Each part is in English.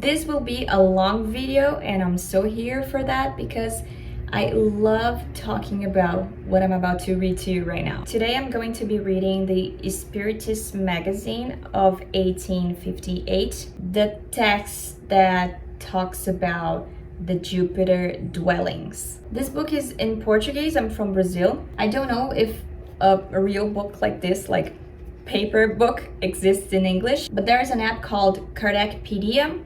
This will be a long video and I'm so here for that because I love talking about what I'm about to read to you right now. Today I'm going to be reading the Spiritist magazine of 1858, the text that talks about the Jupiter dwellings. This book is in Portuguese. I'm from Brazil. I don't know if a real book like this, like paper book, exists in English, but there's an app called Kardecpedia.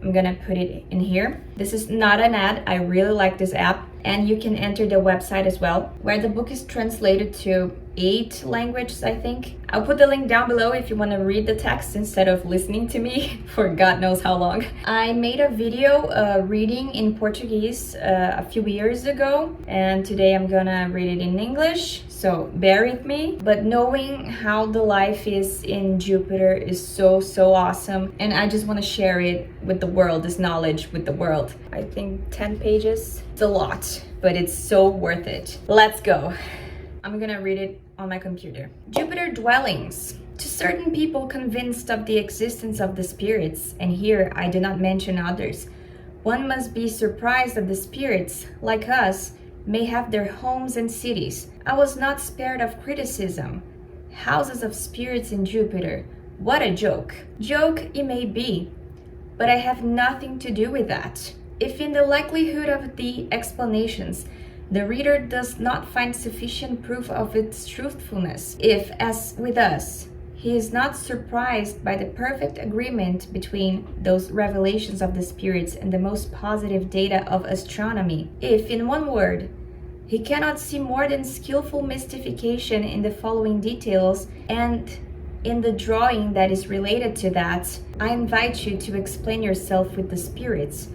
I'm gonna put it in here. This is not an ad. I really like this app, and you can enter the website as well, where the book is translated to 8 languages, I think. I'll put the link down below if you want to read the text instead of listening to me for God knows how long. I made a video reading in Portuguese a few years ago, and today I'm gonna read it in English, so bear with me. But knowing how the life is in Jupiter is so awesome, and I just want to share it with the world, this knowledge with the world. I think 10 pages, it's a lot, but it's so worth it. Let's go. I'm gonna read it on my computer. Jupiter dwellings. To certain people convinced of the existence of the spirits, and here I do not mention others, one must be surprised that the spirits, like us, may have their homes and cities. I was not spared of criticism. Houses of spirits in Jupiter. What a joke. Joke it may be, but I have nothing to do with that. If in the likelihood of the explanations, the reader does not find sufficient proof of its truthfulness, if, as with us, he is not surprised by the perfect agreement between those revelations of the spirits and the most positive data of astronomy, if, in one word, he cannot see more than skillful mystification in the following details and in the drawing that is related to that, I invite you to explain yourself with the spirits,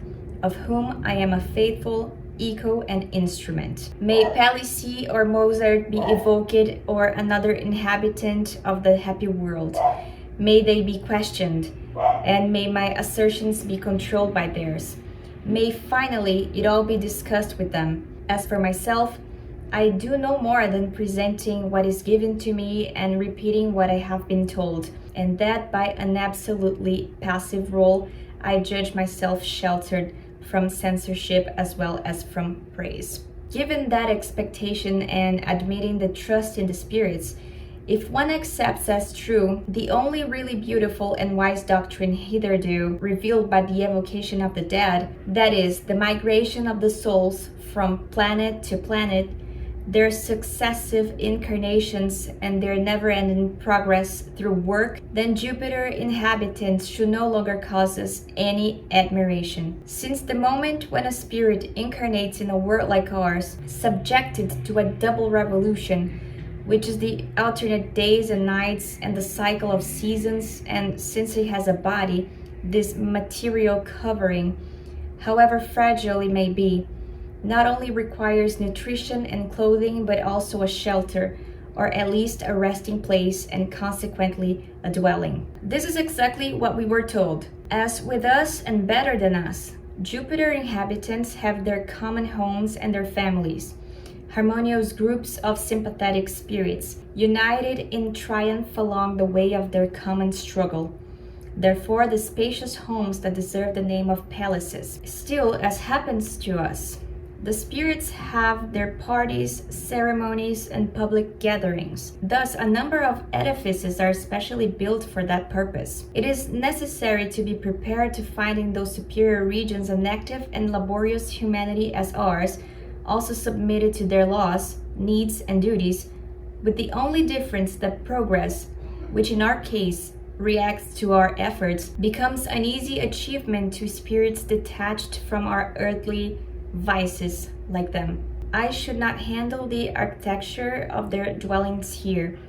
of whom I am a faithful echo and instrument. May Palissy or Mozart be evoked, or another inhabitant of the happy world. May they be questioned, and may my assertions be controlled by theirs. May finally it all be discussed with them. As for myself, I do no more than presenting what is given to me and repeating what I have been told, and that by an absolutely passive role I judge myself sheltered from censorship as well as from praise. Given that expectation and admitting the trust in the spirits, if one accepts as true the only really beautiful and wise doctrine hitherto revealed by the evocation of the dead, that is, the migration of the souls from planet to planet, their successive incarnations and their never-ending progress through work, then Jupiter inhabitants should no longer cause us any admiration. Since the moment when a spirit incarnates in a world like ours, subjected to a double revolution, which is the alternate days and nights and the cycle of seasons, and since it has a body, this material covering, however fragile it may be, not only requires nutrition and clothing, but also a shelter, or at least a resting place and consequently a dwelling. This is exactly what we were told. As with us and better than us, Jupiter inhabitants have their common homes and their families, harmonious groups of sympathetic spirits, united in triumph along the way of their common struggle. Therefore, the spacious homes that deserve the name of palaces. Still, as happens to us, the spirits have their parties, ceremonies, and public gatherings. Thus, a number of edifices are specially built for that purpose. It is necessary to be prepared to find in those superior regions an active and laborious humanity as ours, also submitted to their laws, needs, and duties, with the only difference that progress, which in our case reacts to our efforts, becomes an easy achievement to spirits detached from our earthly vices like them. I should not handle the architecture of their dwellings here.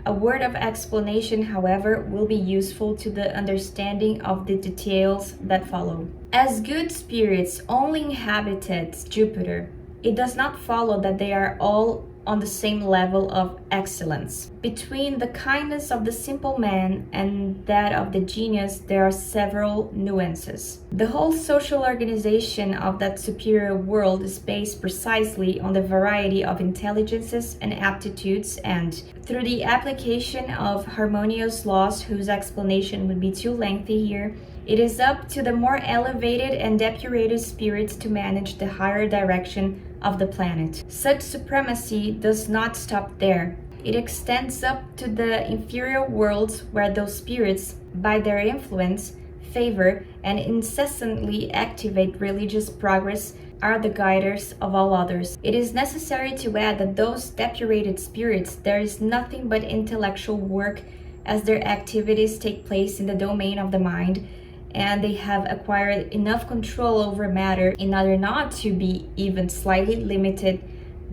A word of explanation, however, will be useful to the understanding of the details that follow. As good spirits only inhabited Jupiter, it does not follow that they are all on the same level of excellence. Between the kindness of the simple man and that of the genius, there are several nuances. The whole social organization of that superior world is based precisely on the variety of intelligences and aptitudes, and through the application of harmonious laws whose explanation would be too lengthy here, It is up to the more elevated and depurated spirits to manage the higher direction of the planet. Such supremacy does not stop there. It extends up to the inferior worlds where those spirits, by their influence, favor, and incessantly activate religious progress, are the guiders of all others. It is necessary to add that those depurated spirits, there is nothing but intellectual work as their activities take place in the domain of the mind, and they have acquired enough control over matter in order not to be even slightly limited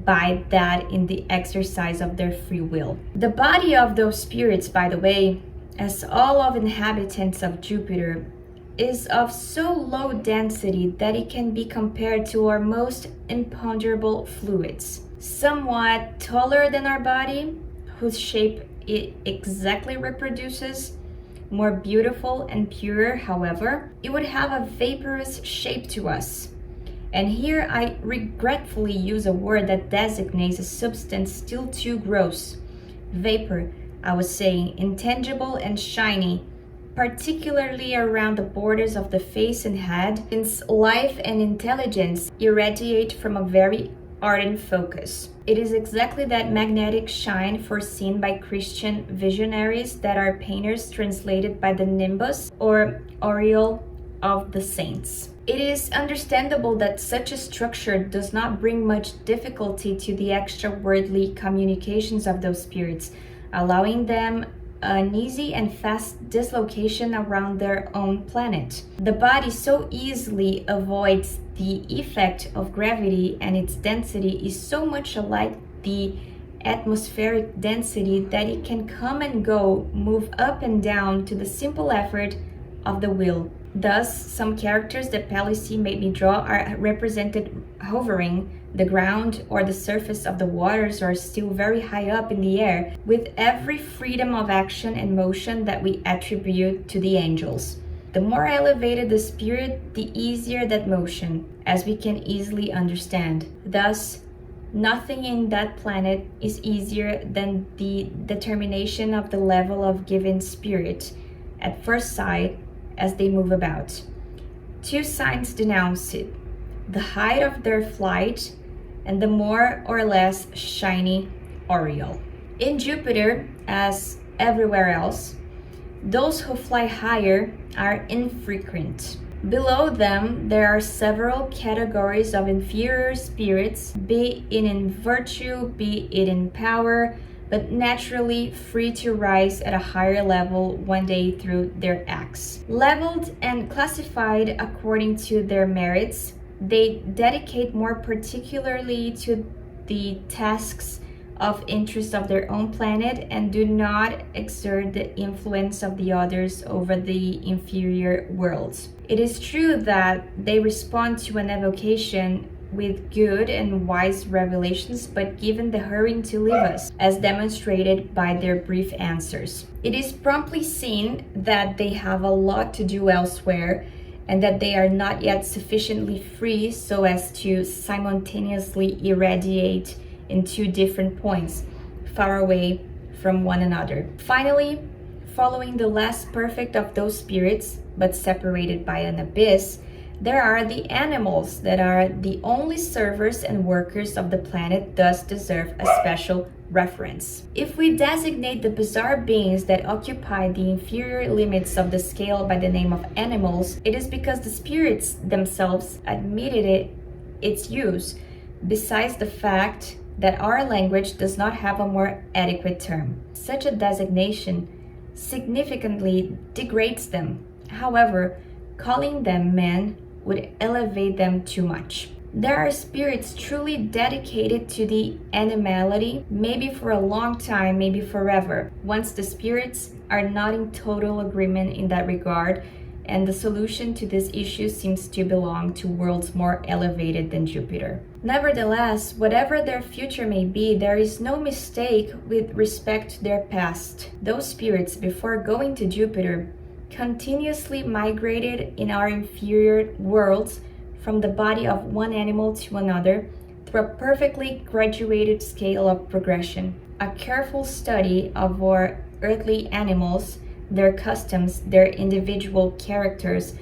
by that in the exercise of their free will. The body of those spirits, by the way, as all of inhabitants of Jupiter, is of so low density that it can be compared to our most imponderable fluids. Somewhat taller than our body, whose shape it exactly reproduces, more beautiful and purer, however, it would have a vaporous shape to us. And here I regretfully use a word that designates a substance still too gross. Vapor, I was saying, intangible and shiny, particularly around the borders of the face and head, since life and intelligence irradiate from a very ardent focus. It is exactly that magnetic shine foreseen by Christian visionaries that our painters translated by the nimbus or aureole of the saints. It is understandable that such a structure does not bring much difficulty to the extra-worldly communications of those spirits, allowing them an easy and fast dislocation around their own planet. The body so easily avoids the effect of gravity, and its density is so much alike the atmospheric density that it can come and go, move up and down to the simple effort of the will. Thus, some characters that Palissy made me draw are represented hovering the ground or the surface of the waters, or still very high up in the air, with every freedom of action and motion that we attribute to the angels. The more elevated the spirit, the easier that motion, as we can easily understand. Thus, nothing in that planet is easier than the determination of the level of given spirit at first sight as they move about. Two signs denounce it: the height of their flight and the more or less shiny aureole. In Jupiter, as everywhere else, those who fly higher are infrequent. Below them, there are several categories of inferior spirits, be it in virtue, be it in power, but naturally free to rise at a higher level one day through their acts. Leveled and classified according to their merits, they dedicate more particularly to the tasks of interest of their own planet and do not exert the influence of the others over the inferior worlds. It is true that they respond to an evocation with good and wise revelations, but given the hurrying to leave us, as demonstrated by their brief answers. It is promptly seen that they have a lot to do elsewhere, and that they are not yet sufficiently free so as to simultaneously irradiate in two different points, far away from one another. Finally, following the less perfect of those spirits, but separated by an abyss, there are the animals that are the only servers and workers of the planet, thus deserve a special reference. If we designate the bizarre beings that occupy the inferior limits of the scale by the name of animals, it is because the spirits themselves admitted its use, besides the fact that our language does not have a more adequate term. Such a designation significantly degrades them. However, calling them men would elevate them too much. There are spirits truly dedicated to the animality, maybe for a long time, maybe forever, once the spirits are not in total agreement in that regard, and the solution to this issue seems to belong to worlds more elevated than Jupiter. Nevertheless, whatever their future may be, there is no mistake with respect to their past. Those spirits, before going to Jupiter, continuously migrated in our inferior worlds from the body of one animal to another through a perfectly graduated scale of progression. A careful study of our earthly animals their customs, their individual characters,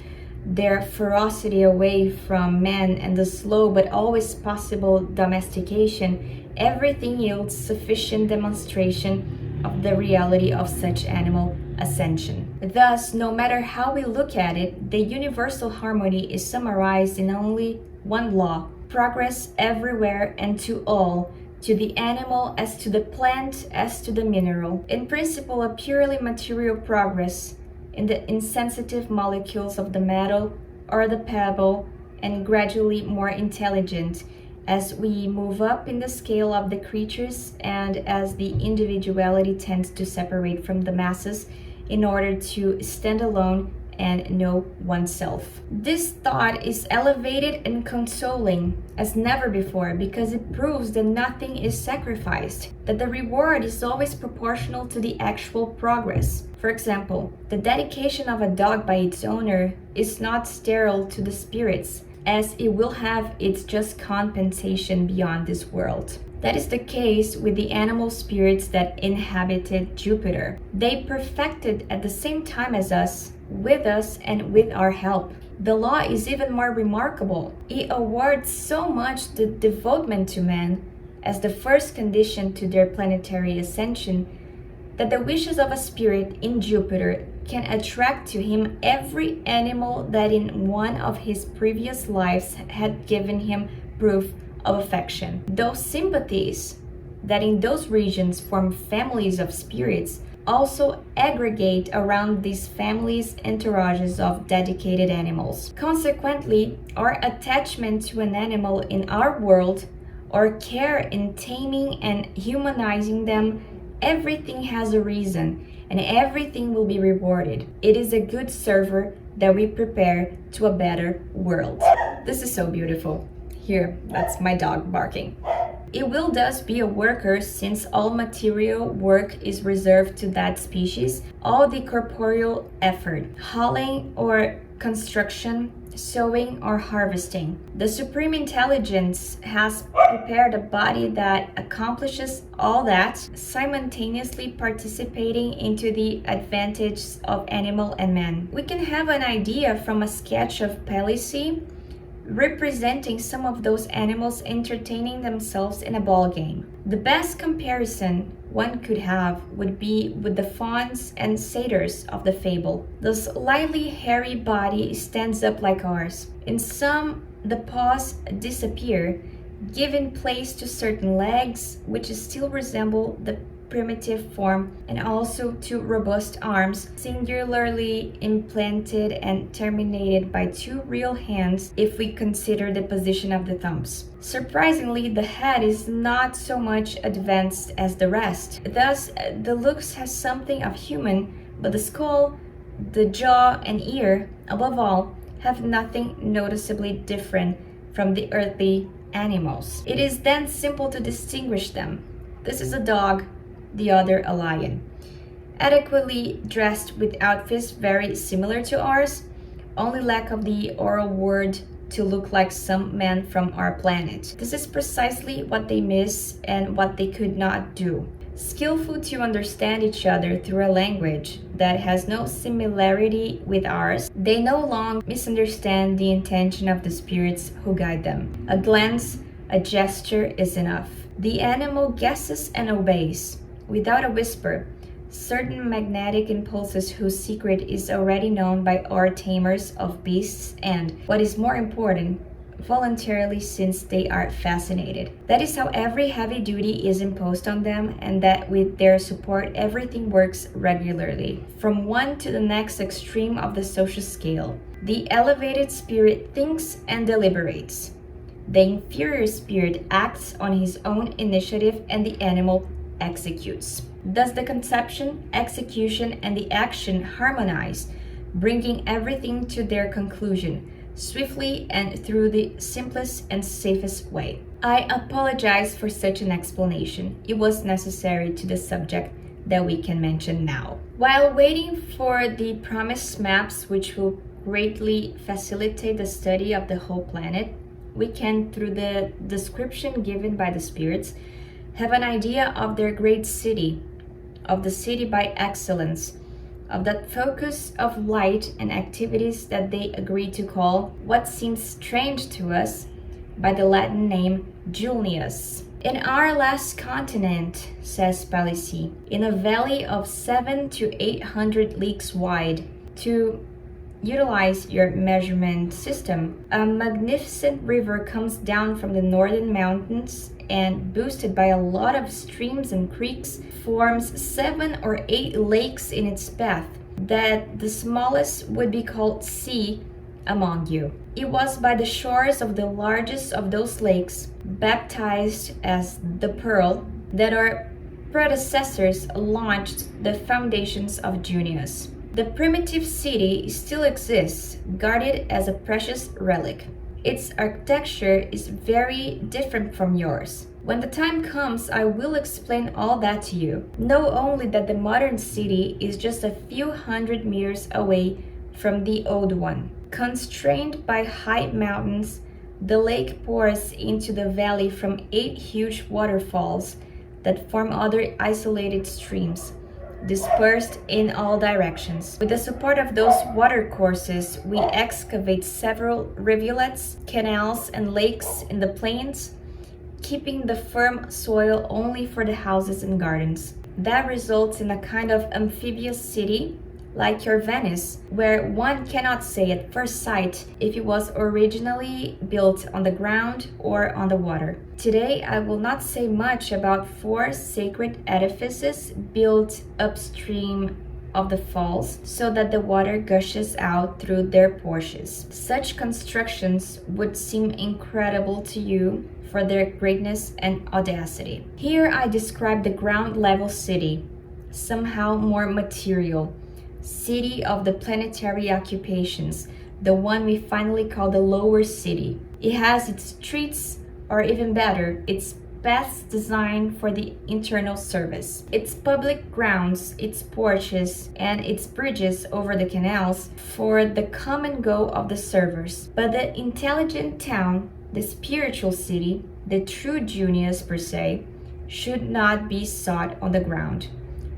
their ferocity away from man, and the slow but always possible domestication, everything yields sufficient demonstration of the reality of such animal ascension. Thus, no matter how we look at it, the universal harmony is summarized in only one law: progress everywhere and to all, to the animal as to the plant as to the mineral. In principle, a purely material progress in the insensitive molecules of the metal or the pebble, and gradually more intelligent as we move up in the scale of the creatures and as the individuality tends to separate from the masses in order to stand alone and know oneself. This thought is elevated and consoling as never before, because it proves that nothing is sacrificed, that the reward is always proportional to the actual progress. For example, the dedication of a dog by its owner is not sterile to the spirits, as it will have its just compensation beyond this world. That is the case with the animal spirits that inhabited Jupiter. They perfected at the same time as us, with us, and with our help. The law is even more remarkable. It awards so much the devotement to man as the first condition to their planetary ascension, that the wishes of a spirit in Jupiter can attract to him every animal that in one of his previous lives had given him proof of affection. Those sympathies that in those regions form families of spirits also aggregate around these families entourages of dedicated animals. Consequently, our attachment to an animal in our world, or care in taming and humanizing them, everything has a reason, and everything will be rewarded. It is a good server that we prepare to a better world. This is so beautiful. Here, that's my dog barking. It will thus be a worker, since all material work is reserved to that species. All the corporeal effort, hauling or construction, sowing or harvesting. The Supreme Intelligence has prepared a body that accomplishes all that, simultaneously participating into the advantage of animal and man. We can have an idea from a sketch of Palissy representing some of those animals entertaining themselves in a ball game. The best comparison one could have would be with the fawns and satyrs of the fable. The slightly hairy body stands up like ours. In some, the paws disappear, giving place to certain legs, which still resemble the primitive form, and also to robust arms, singularly implanted and terminated by two real hands if we consider the position of the thumbs. Surprisingly, the head is not so much advanced as the rest. Thus, the looks has something of human, but the skull, the jaw, and ear, above all, have nothing noticeably different from the earthly animals. It is then simple to distinguish them. This is a dog, the other a lion. Adequately dressed with outfits very similar to ours, only lack of the oral word to look like some men from our planet. This is precisely what they miss and what they could not do. Skillful to understand each other through a language that has no similarity with ours, they no longer misunderstand the intention of the spirits who guide them. A glance, a gesture is enough. The animal guesses and obeys, without a whisper, certain magnetic impulses whose secret is already known by our tamers of beasts and, what is more important, voluntarily, since they are fascinated. That is how every heavy duty is imposed on them, and that with their support everything works regularly. From one to the next extreme of the social scale, the elevated spirit thinks and deliberates. The inferior spirit acts on his own initiative, and the animal executes. Thus the conception, execution, and the action harmonize, bringing everything to their conclusion, swiftly and through the simplest and safest way. I apologize for such an explanation. It was necessary to the subject that we can mention now. While waiting for the promised maps, which will greatly facilitate the study of the whole planet, we can, through the description given by the spirits, have an idea of their great city, of the city by excellence, of that focus of light and activities that they agree to call what seems strange to us by the Latin name Julius. In our last continent, says Palissy, in a valley of 700 to 800 leagues wide, to utilize your measurement system, a magnificent river comes down from the northern mountains and, boosted by a lot of streams and creeks, forms 7 or 8 lakes in its path, that the smallest would be called sea among you. It was by the shores of the largest of those lakes, baptized as the Pearl, that our predecessors launched the foundations of Junius. The primitive city still exists, guarded as a precious relic. Its architecture is very different from yours. When the time comes, I will explain all that to you. Know only that the modern city is just a few hundred meters away from the old one. Constrained by high mountains, the lake pours into the valley from 8 huge waterfalls that form other isolated streams, dispersed in all directions. With the support of those watercourses, we excavate several rivulets, canals, and lakes in the plains, keeping the firm soil only for the houses and gardens. That results in a kind of amphibious city, like your Venice, where one cannot say at first sight if it was originally built on the ground or on the water. Today, I will not say much about 4 sacred edifices built upstream of the falls so that the water gushes out through their porches. Such constructions would seem incredible to you for their greatness and audacity. Here I describe the ground level city, somehow more material, city of the planetary occupations, the one we finally call the lower city. It has its streets, or even better, its paths designed for the internal service, its public grounds, its porches, and its bridges over the canals for the come and go of the servers. But the intelligent town, the spiritual city, the true Junius per se, should not be sought on the ground.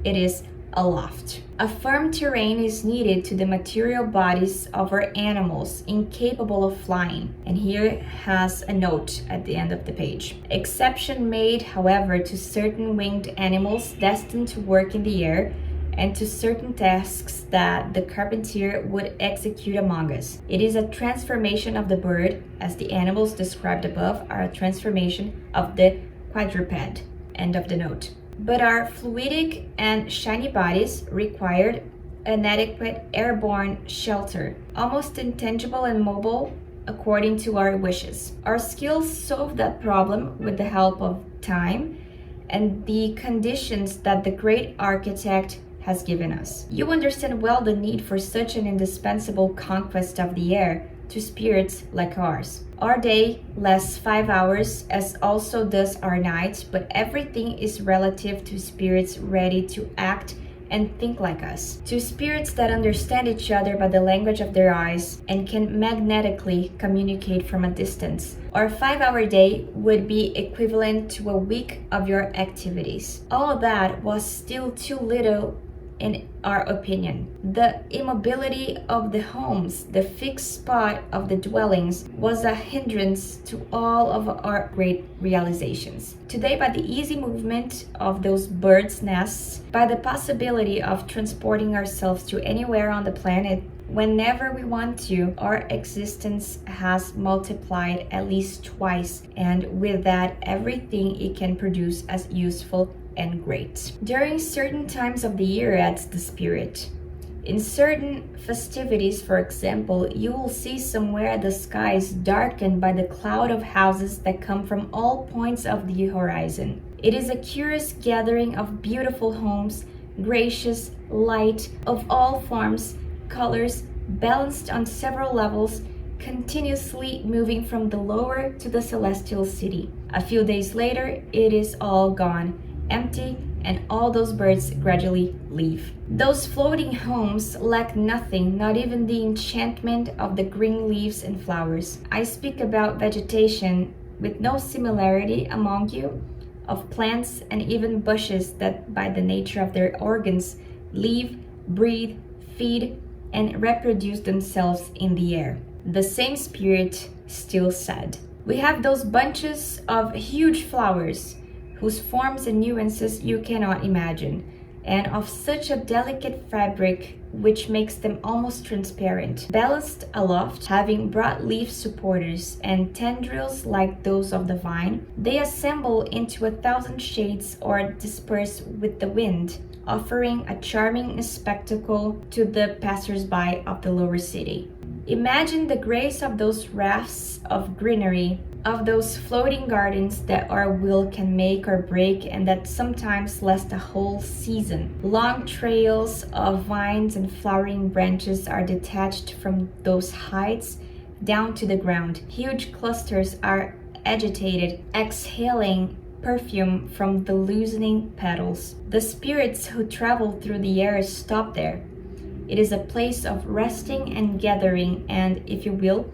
It is aloft. A firm terrain is needed to the material bodies of our animals incapable of flying. And here has a note at the end of the page. Exception made, however, to certain winged animals destined to work in the air and to certain tasks that the carpenter would execute among us. It is a transformation of the bird, as the animals described above are a transformation of the quadruped. End of the note. But our fluidic and shiny bodies required an adequate airborne shelter, almost intangible and mobile according to our wishes. Our skills solve that problem with the help of time and the conditions that the great architect has given us. You understand well the need for such an indispensable conquest of the air to spirits like ours. Our day lasts 5 hours, as also does our night, but everything is relative to spirits ready to act and think like us, to spirits that understand each other by the language of their eyes and can magnetically communicate from a distance. Our 5-hour day would be equivalent to a week of your activities. All that was still too little in our opinion. The immobility of the homes, the fixed spot of the dwellings, was a hindrance to all of our great realizations. Today, by the easy movement of those birds' nests, by the possibility of transporting ourselves to anywhere on the planet whenever we want to, our existence has multiplied at least twice, and with that, everything it can produce as useful and great. During certain times of the year, adds the spirit. In certain festivities, for example, you will see somewhere the skies darkened by the cloud of houses that come from all points of the horizon. It is a curious gathering of beautiful homes, gracious, light, of all forms, colors, balanced on several levels, continuously moving from the lower to the celestial city. A few days later, it is all gone, empty, and all those birds gradually leave. Those floating homes lack nothing, not even the enchantment of the green leaves and flowers. I speak about vegetation with no similarity among you, of plants and even bushes that by the nature of their organs leave breathe, feed, and reproduce themselves in the air. The same spirit still said, "We have those bunches of huge flowers, whose forms and nuances you cannot imagine, and of such a delicate fabric which makes them almost transparent. Balanced aloft, having broad leaf supporters and tendrils like those of the vine, they assemble into 1,000 shades or disperse with the wind, offering a charming spectacle to the passers-by of the lower city. Imagine the grace of those rafts of greenery, of those floating gardens that our will can make or break and that sometimes last a whole season. Long trails of vines and flowering branches are detached from those heights down to the ground. Huge clusters are agitated, exhaling perfume from the loosening petals. The spirits who travel through the air stop there. It is a place of resting and gathering and, if you will,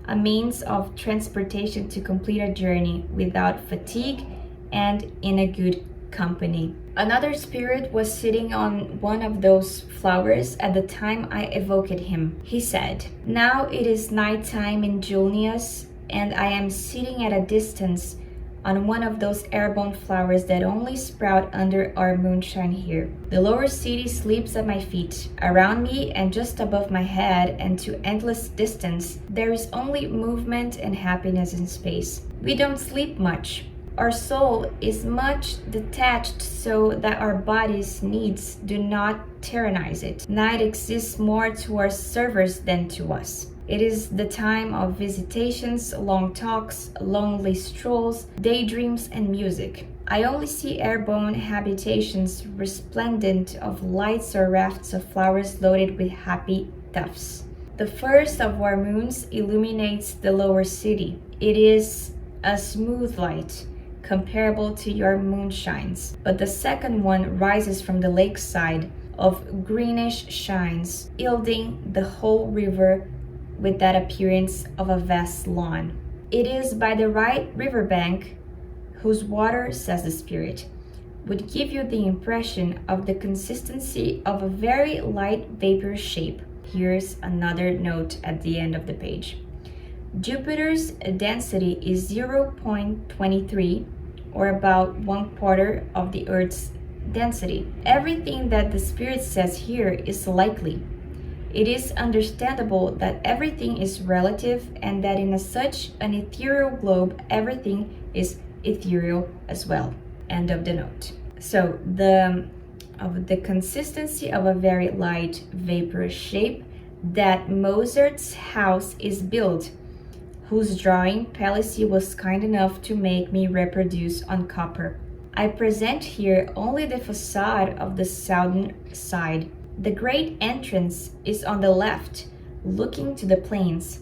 a means of transportation to complete a journey without fatigue and in a good company." Another spirit was sitting on one of those flowers at the time I evoked him. He said, "Now it is night time in Julius, and I am sitting at a distance on one of those airborne flowers that only sprout under our moonshine here. The lower city sleeps at my feet. Around me and just above my head and to endless distance, there is only movement and happiness in space. We don't sleep much. Our soul is much detached so that our body's needs do not tyrannize it. Night exists more to our servers than to us. It is the time of visitations, long talks, lonely strolls, daydreams, and music. I only see airborne habitations resplendent of lights or rafts of flowers loaded with happy tufts. The first of our moons illuminates the lower city. It is a smooth light, comparable to your moonshines, but the second one rises from the lakeside of greenish shines, gilding the whole river with that appearance of a vast lawn. It is by the right riverbank, whose water, says the spirit, would give you the impression of the consistency of a very light vapor shape." Here's another note at the end of the page. Jupiter's density is 0.23, or about 1/4 of the Earth's density. Everything that the spirit says here is likely. It is understandable that everything is relative and that in such an ethereal globe, everything is ethereal as well. End of the note. So of the consistency of a very light vaporous shape that Mozart's house is built, whose drawing Palissy was kind enough to make me reproduce on copper. I present here only the facade of the southern side. The great entrance is on the left, looking to the plains.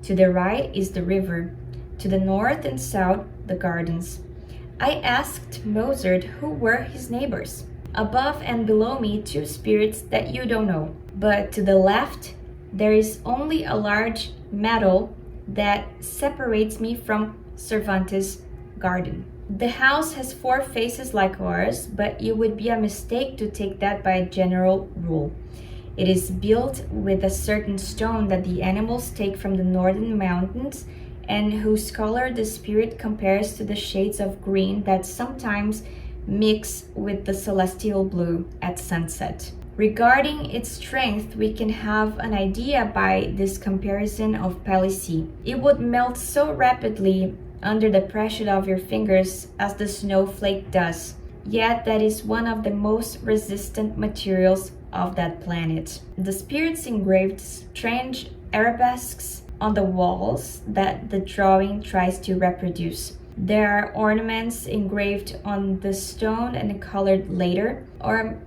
To the right is the river. To the north and south, the gardens. I asked Mozart who were his neighbors. Above and below me, 2 spirits that you don't know. But to the left, there is only a large meadow that separates me from Cervantes' garden. The house has 4 faces like ours, but it would be a mistake to take that by a general rule. It is built with a certain stone that the animals take from the northern mountains and whose color the spirit compares to the shades of green that sometimes mix with the celestial blue at sunset. Regarding its strength, we can have an idea by this comparison of Palissy. It would melt so rapidly under the pressure of your fingers as the snowflake does. Yet that is one of the most resistant materials of that planet. The spirits engraved strange arabesques on the walls that the drawing tries to reproduce. There are ornaments engraved on the stone and colored later, or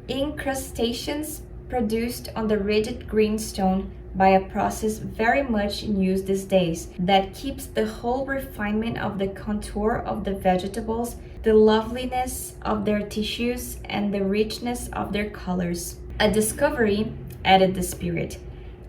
incrustations produced on the rigid green stone by a process very much in use these days that keeps the whole refinement of the contour of the vegetables, the loveliness of their tissues, and the richness of their colors. A discovery, added the spirit,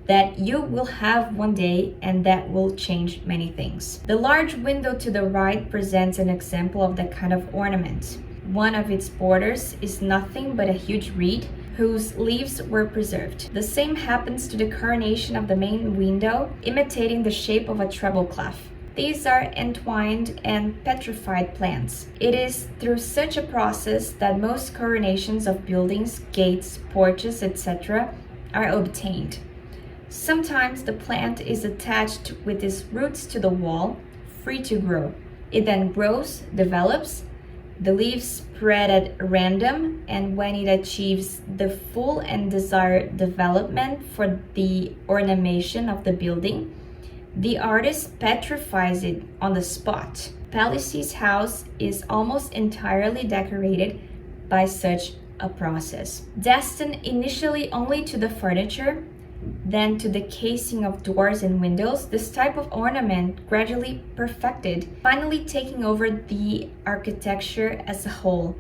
that you will have one day and that will change many things. The large window to the right presents an example of that kind of ornament. One of its borders is nothing but a huge reed, whose leaves were preserved. The same happens to the coronation of the main window, imitating the shape of a treble clef. These are entwined and petrified plants. It is through such a process that most coronations of buildings, gates, porches, etc. are obtained. Sometimes the plant is attached with its roots to the wall, free to grow. It then grows, develops, the leaves spread at random, and when it achieves the full and desired development for the ornamentation of the building, the artist petrifies it on the spot. Palissy's house is almost entirely decorated by such a process. Destined initially only to the furniture, then to the casing of doors and windows, this type of ornament gradually perfected, finally taking over the architecture as a whole.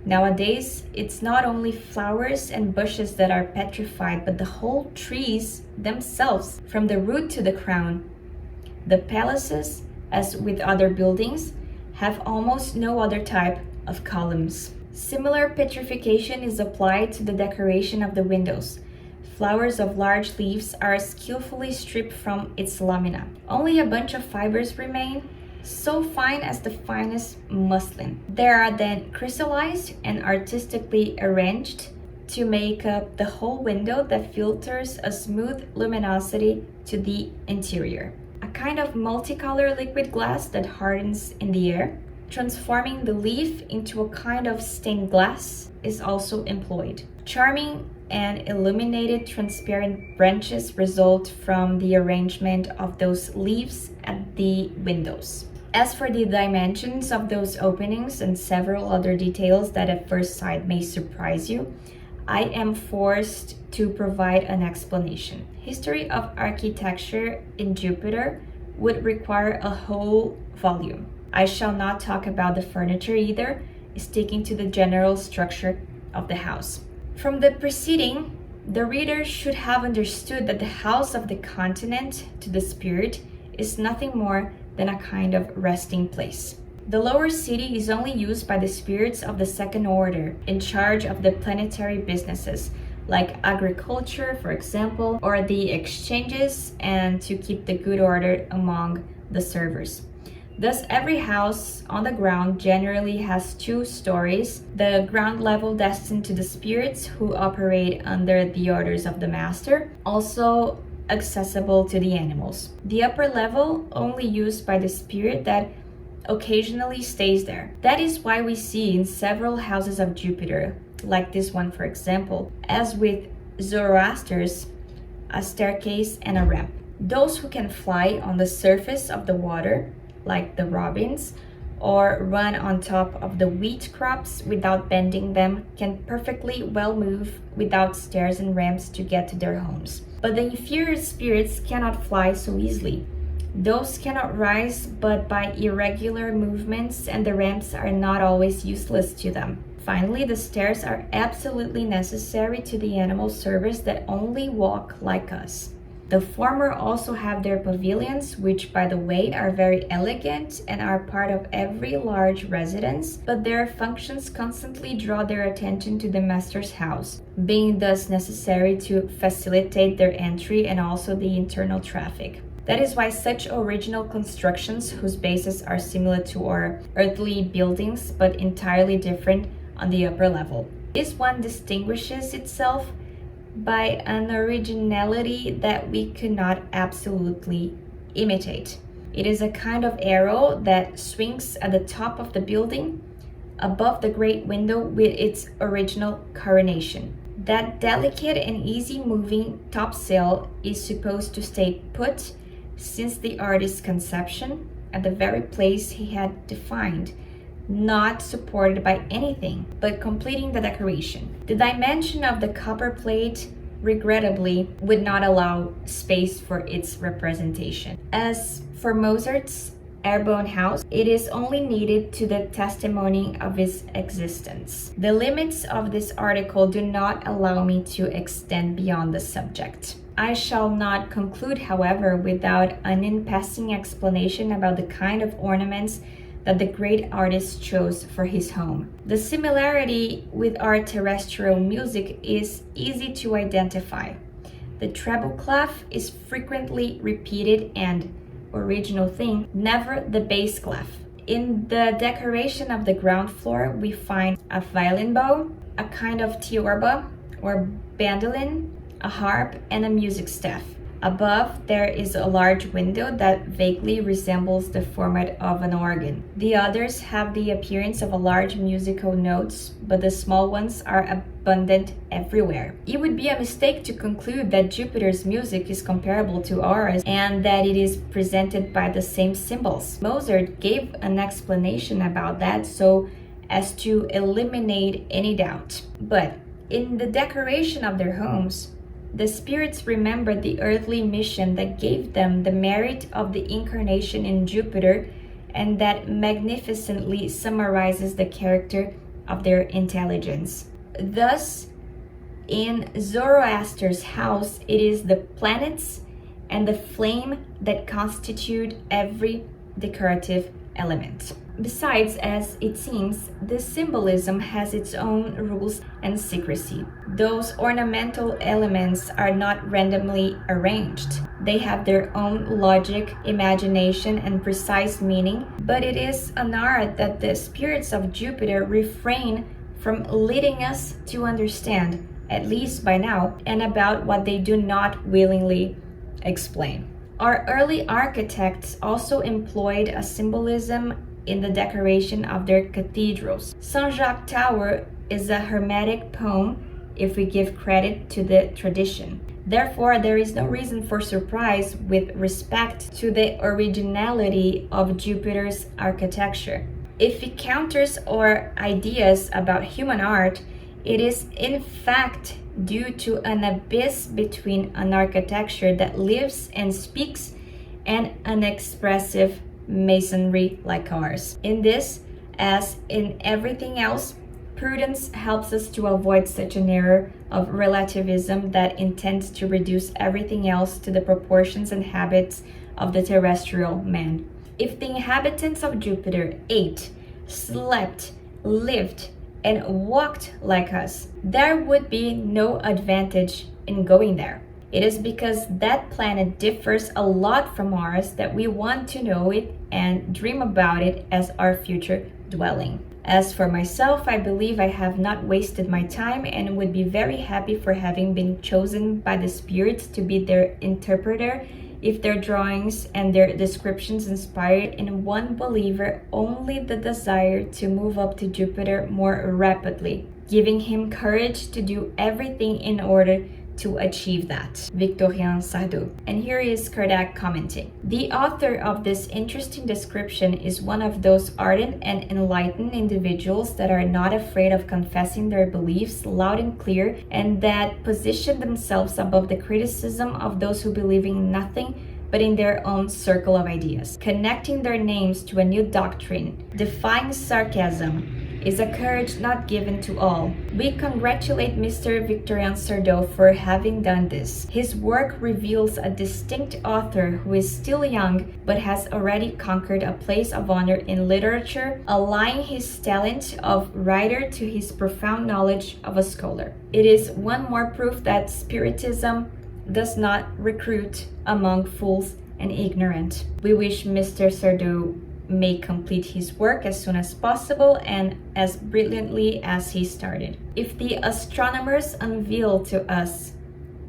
Nowadays, it's not only flowers and bushes that are petrified, but the whole trees themselves, from the root to the crown. The palaces, as with other buildings, have almost no other type of columns. Similar petrification is applied to the decoration of the windows. Flowers of large leaves are skillfully stripped from its lamina. Only a bunch of fibers remain, so fine as the finest muslin. They are then crystallized and artistically arranged to make up the whole window that filters a smooth luminosity to the interior. A kind of multicolor liquid glass that hardens in the air, transforming the leaf into a kind of stained glass, is also employed. Charming and illuminated transparent branches result from the arrangement of those leaves at the windows. As for the dimensions of those openings and several other details that at first sight may surprise you, I am forced to provide an explanation. History of architecture in Jupiter would require a whole volume. I shall not talk about the furniture either, sticking to the general structure of the house. From the preceding, the reader should have understood that the house of the continent to the spirit is nothing more than a kind of resting place. The lower city is only used by the spirits of the second order, in charge of the planetary businesses, like agriculture, for example, or the exchanges, and to keep the good order among the servers. Thus, every house on the ground generally has 2 stories, the ground level destined to the spirits who operate under the orders of the master, also accessible to the animals. The upper level only used by the spirit that occasionally stays there. That is why we see in several houses of Jupiter, like this one for example, as with Zoroaster's, a staircase and a ramp. Those who can fly on the surface of the water, like the robins, or run on top of the wheat crops without bending them, can perfectly well move without stairs and ramps to get to their homes. But the inferior spirits cannot fly so easily. Those cannot rise but by irregular movements, and the ramps are not always useless to them. Finally, the stairs are absolutely necessary to the animal servers that only walk like us. The former also have their pavilions, which by the way are very elegant and are part of every large residence, but their functions constantly draw their attention to the master's house, being thus necessary to facilitate their entry and also the internal traffic. That is why such original constructions, whose bases are similar to our earthly buildings but entirely different on the upper level. This one distinguishes itself by an originality that we could not absolutely imitate. It is a kind of arrow that swings at the top of the building above the great window with its original coronation. That delicate and easy moving topsail is supposed to stay put since the artist's conception at the very place he had defined, not supported by anything, but completing the decoration. The dimension of the copper plate, regrettably, would not allow space for its representation. As for Mozart's airborne house, it is only needed to the testimony of its existence. The limits of this article do not allow me to extend beyond the subject. I shall not conclude, however, without an in passing explanation about the kind of ornaments that the great artist chose for his home. The similarity with our terrestrial music is easy to identify. The treble clef is frequently repeated and original thing, never the bass clef. In the decoration of the ground floor, we find a violin bow, a kind of tiorba or bandolin, a harp, and a music staff. Above, there is a large window that vaguely resembles the format of an organ. The others have the appearance of a large musical notes, but the small ones are abundant everywhere. It would be a mistake to conclude that Jupiter's music is comparable to ours and that it is presented by the same symbols. Mozart gave an explanation about that so as to eliminate any doubt. But in the decoration of their homes, the spirits remembered the earthly mission that gave them the merit of the incarnation in Jupiter, and that magnificently summarizes the character of their intelligence. Thus, in Zoroaster's house, it is the planets and the flame that constitute every decorative element. Besides, as it seems, this symbolism has its own rules and secrecy. Those ornamental elements are not randomly arranged. They have their own logic, imagination, and precise meaning, but it is an art that the spirits of Jupiter refrain from leading us to understand, at least by now, and about what they do not willingly explain. Our early architects also employed a symbolism in the decoration of their cathedrals. Saint-Jacques Tower is a Hermetic poem if we give credit to the tradition. Therefore, there is no reason for surprise with respect to the originality of Jupiter's architecture. If it counters our ideas about human art, it is in fact due to an abyss between an architecture that lives and speaks and an expressive masonry like ours. In this, as in everything else, prudence helps us to avoid such an error of relativism that intends to reduce everything else to the proportions and habits of the terrestrial man. If the inhabitants of Jupiter ate, slept, lived, and walked like us, there would be no advantage in going there. It is because that planet differs a lot from ours that we want to know it and dream about it as our future dwelling. As for myself, I believe I have not wasted my time and would be very happy for having been chosen by the spirits to be their interpreter if their drawings and their descriptions inspired in one believer only the desire to move up to Jupiter more rapidly, giving him courage to do everything in order to achieve that. Victorien Sardou. And here is Kardec commenting. The author of this interesting description is one of those ardent and enlightened individuals that are not afraid of confessing their beliefs loud and clear, and that position themselves above the criticism of those who believe in nothing but in their own circle of ideas. Connecting their names to a new doctrine, defying sarcasm, is a courage not given to all. We congratulate Mr. Victorien Sardou for having done this. His work reveals a distinct author who is still young but has already conquered a place of honor in literature, allying his talent of writer to his profound knowledge of a scholar. It is one more proof that Spiritism does not recruit among fools and ignorant. We wish Mr. Sardou may complete his work as soon as possible and as brilliantly as he started. If the astronomers unveil to us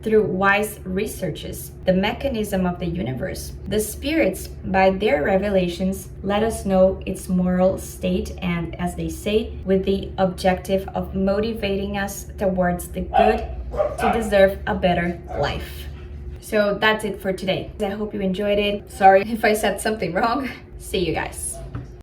through wise researches the mechanism of the universe, the spirits, by their revelations, let us know its moral state and, as they say, with the objective of motivating us towards the good to deserve a better life. So that's it for today. I hope you enjoyed it. Sorry if I said something wrong. See you guys.